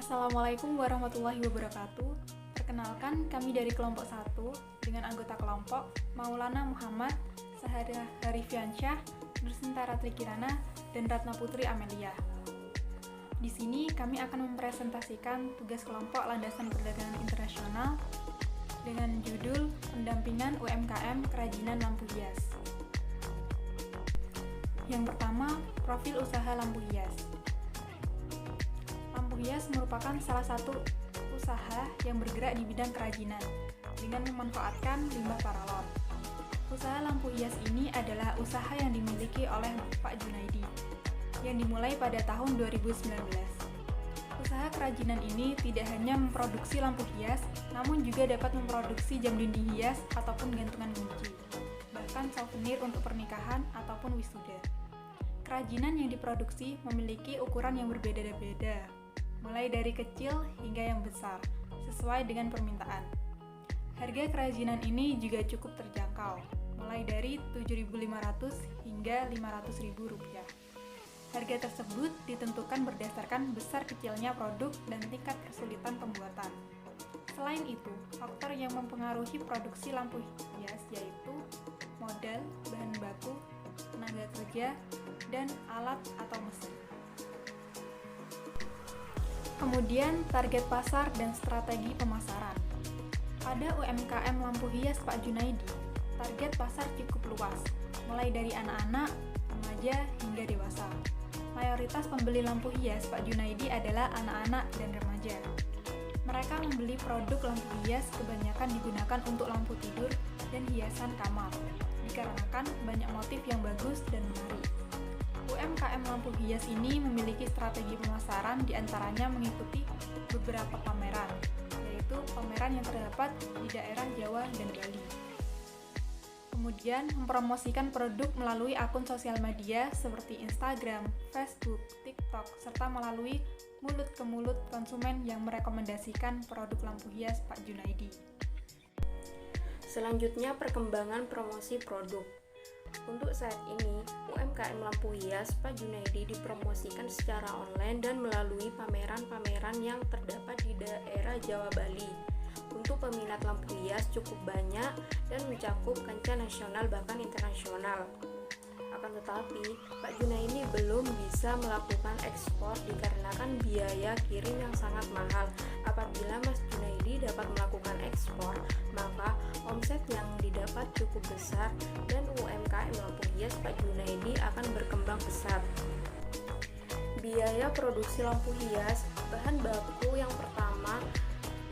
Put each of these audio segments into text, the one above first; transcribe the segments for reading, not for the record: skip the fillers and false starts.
Assalamualaikum warahmatullahi wabarakatuh. Perkenalkan, kami dari kelompok 1 dengan anggota kelompok Maulana Muhammad, Sahara Harifiansyah, Nursentara Trikirana, dan Ratna Putri Amelia. Di sini kami akan mempresentasikan tugas kelompok Landasan Perdagangan Internasional dengan judul Pendampingan UMKM Kerajinan Lampu Hias. Yang pertama, profil usaha lampu hias. Lampu hias merupakan salah satu usaha yang bergerak di bidang kerajinan dengan memanfaatkan limbah paralon. Usaha lampu hias ini adalah usaha yang dimiliki oleh Pak Junaidi yang dimulai pada tahun 2019. Usaha kerajinan ini tidak hanya memproduksi lampu hias, namun juga dapat memproduksi jam dinding hias ataupun gantungan kunci, bahkan souvenir untuk pernikahan ataupun wisuda. Kerajinan yang diproduksi memiliki ukuran yang berbeda-beda, mulai dari kecil hingga yang besar, sesuai dengan permintaan. Harga kerajinan ini juga cukup terjangkau, mulai dari Rp7.500 hingga Rp500.000. Harga tersebut ditentukan berdasarkan besar kecilnya produk dan tingkat kesulitan pembuatan. Selain itu, faktor yang mempengaruhi produksi lampu hias yaitu modal, bahan baku, tenaga kerja, dan alat atau mesin. Kemudian, target pasar dan strategi pemasaran. Pada UMKM lampu hias Pak Junaidi, target pasar cukup luas, mulai dari anak-anak, remaja, hingga dewasa. Mayoritas pembeli lampu hias Pak Junaidi adalah anak-anak dan remaja. Mereka membeli produk lampu hias kebanyakan digunakan untuk lampu tidur dan hiasan kamar, dikarenakan banyak motif yang bagus dan menarik. UMKM lampu hias ini memiliki strategi pemasaran diantaranya mengikuti beberapa pameran, yaitu pameran yang terdapat di daerah Jawa dan Bali. Kemudian mempromosikan produk melalui akun sosial media seperti Instagram, Facebook, TikTok, serta melalui mulut ke mulut konsumen yang merekomendasikan produk lampu hias Pak Junaidi. Selanjutnya, perkembangan promosi produk. Untuk saat ini, UMKM lampu hias Pak Junaidi dipromosikan secara online dan melalui pameran-pameran yang terdapat di daerah Jawa Bali. Untuk peminat lampu hias cukup banyak dan mencakup kancah nasional bahkan internasional. Akan tetapi, Pak Junaidi belum bisa melakukan ekspor dikarenakan biaya kirim yang sangat mahal. Apabila Mas Junaidi dapat melakukan ekspor, maka omset yang didapat cukup besar dan UMKM lampu hias Pak Junaidi akan berkembang pesat. Biaya produksi lampu hias, bahan baku yang pertama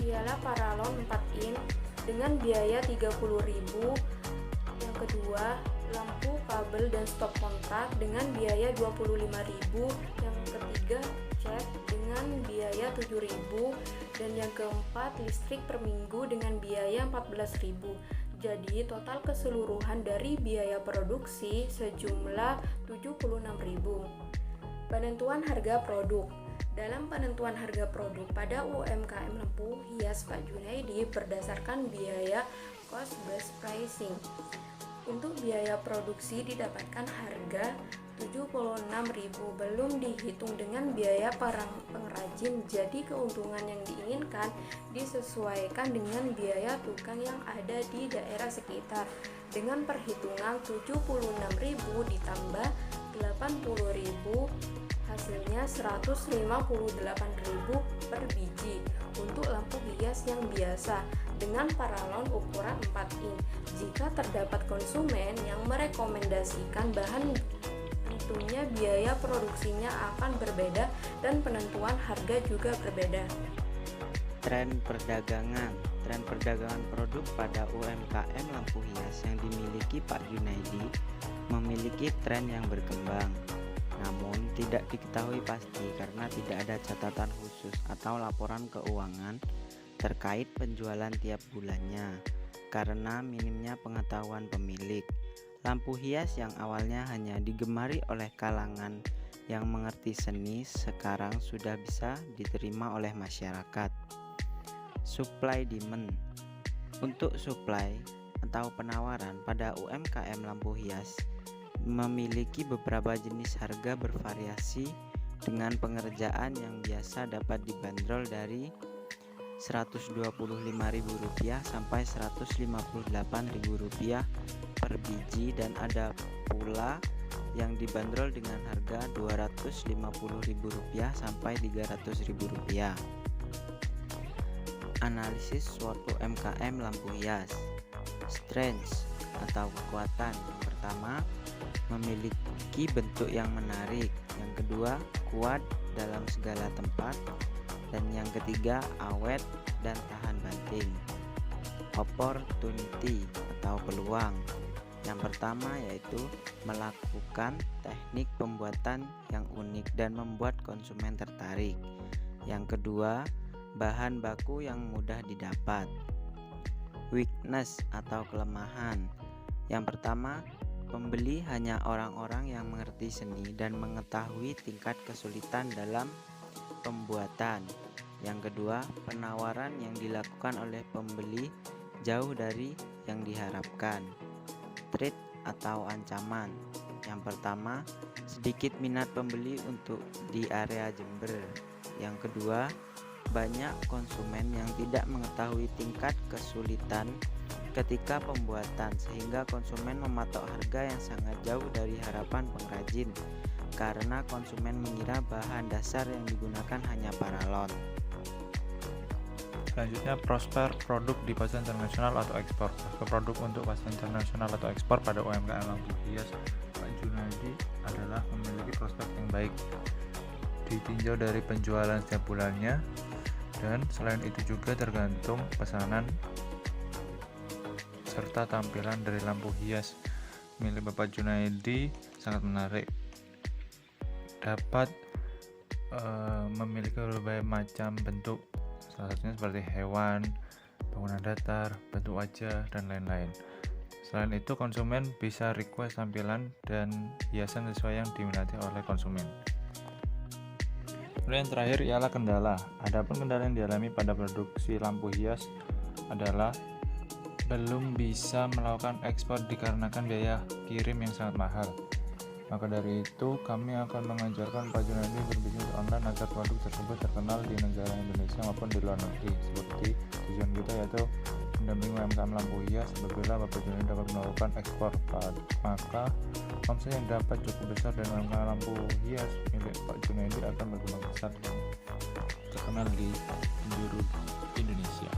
ialah paralon 4 in dengan biaya Rp30.000. Yang kedua, lampu, kabel, dan stop kontak dengan biaya Rp25.000. Yang ketiga, cat dengan biaya Rp7.000. Dan yang keempat, listrik per minggu dengan biaya Rp14.000. Jadi total keseluruhan dari biaya produksi sejumlah Rp76.000. Penentuan harga produk. Dalam penentuan harga produk pada UMKM lampu hias Pak Junaidi berdasarkan biaya cost based pricing. Untuk biaya produksi didapatkan harga Rp76.000 belum dihitung dengan biaya pengrajin, jadi keuntungan yang diinginkan disesuaikan dengan biaya tukang yang ada di daerah sekitar. Dengan perhitungan Rp76.000 ditambah Rp80.000, hasilnya Rp158.000 per biji untuk lampu hias yang biasa dengan paralon ukuran 4 in. Jika terdapat konsumen yang merekomendasikan bahan, tentunya biaya produksinya akan berbeda dan penentuan harga juga berbeda. Tren perdagangan produk pada UMKM lampu hias yang dimiliki Pak Junaidi memiliki tren yang berkembang. Namun tidak diketahui pasti karena tidak ada catatan khusus atau laporan keuangan terkait penjualan tiap bulannya karena minimnya pengetahuan pemilik. Lampu hias yang awalnya hanya digemari oleh kalangan yang mengerti seni sekarang sudah bisa diterima oleh masyarakat. Supply demand. Untuk supply atau penawaran pada UMKM lampu hias memiliki beberapa jenis harga bervariasi dengan pengerjaan yang biasa dapat dibanderol dari Rp125.000 sampai Rp158.000 per biji, dan ada pula yang dibanderol dengan harga Rp250.000 sampai Rp300.000. Analisis suatu UMKM lampu hias. Strengths atau kekuatan. Yang pertama, memiliki bentuk yang menarik. Yang kedua, kuat dalam segala tempat. Dan yang ketiga, awet dan tahan banting. Opportunity atau peluang. Yang pertama yaitu melakukan teknik pembuatan yang unik dan membuat konsumen tertarik. Yang kedua, bahan baku yang mudah didapat. Weakness atau kelemahan. Yang pertama, pembeli hanya orang-orang yang mengerti seni dan mengetahui tingkat kesulitan dalam pembuatan. Yang kedua, penawaran yang dilakukan oleh pembeli jauh dari yang diharapkan. Threat atau ancaman. Yang pertama, sedikit minat pembeli untuk di area Jember. Yang kedua, banyak konsumen yang tidak mengetahui tingkat kesulitan ketika pembuatan, sehingga konsumen mematok harga yang sangat jauh dari harapan pengrajin karena konsumen mengira bahan dasar yang digunakan hanya paralon. Selanjutnya, prospek produk di pasar internasional atau ekspor. Prospek produk untuk pasar internasional atau ekspor pada UMKM lampu hias Pak Junaidi adalah memiliki prospek yang baik, ditinjau dari penjualan setiap bulannya, dan selain itu juga tergantung pesanan serta tampilan dari lampu hias milik Bapak Junaidi sangat menarik. Dapat memiliki berbagai macam bentuk, salah satunya seperti hewan, bangunan datar, bentuk wajah, dan lain-lain. Selain itu, konsumen bisa request tampilan dan hiasan sesuai yang diminati oleh konsumen. Lalu yang terakhir ialah kendala. Adapun kendala yang dialami pada produksi lampu hias adalah belum bisa melakukan ekspor dikarenakan biaya kirim yang sangat mahal. Maka dari itu, kami akan mengajarkan Pak Junaidi berbisnis online agar produk tersebut terkenal di negara Indonesia maupun di luar negeri. Seperti tujuan kita yaitu mendampingi UMKM lampu hias apabila Bapak Junaidi dapat melakukan ekspor. Maka omset yang dapat cukup besar dan UMKM lampu hias milik Pak Junaidi akan berkembang besar dan terkenal di penjuru Indonesia.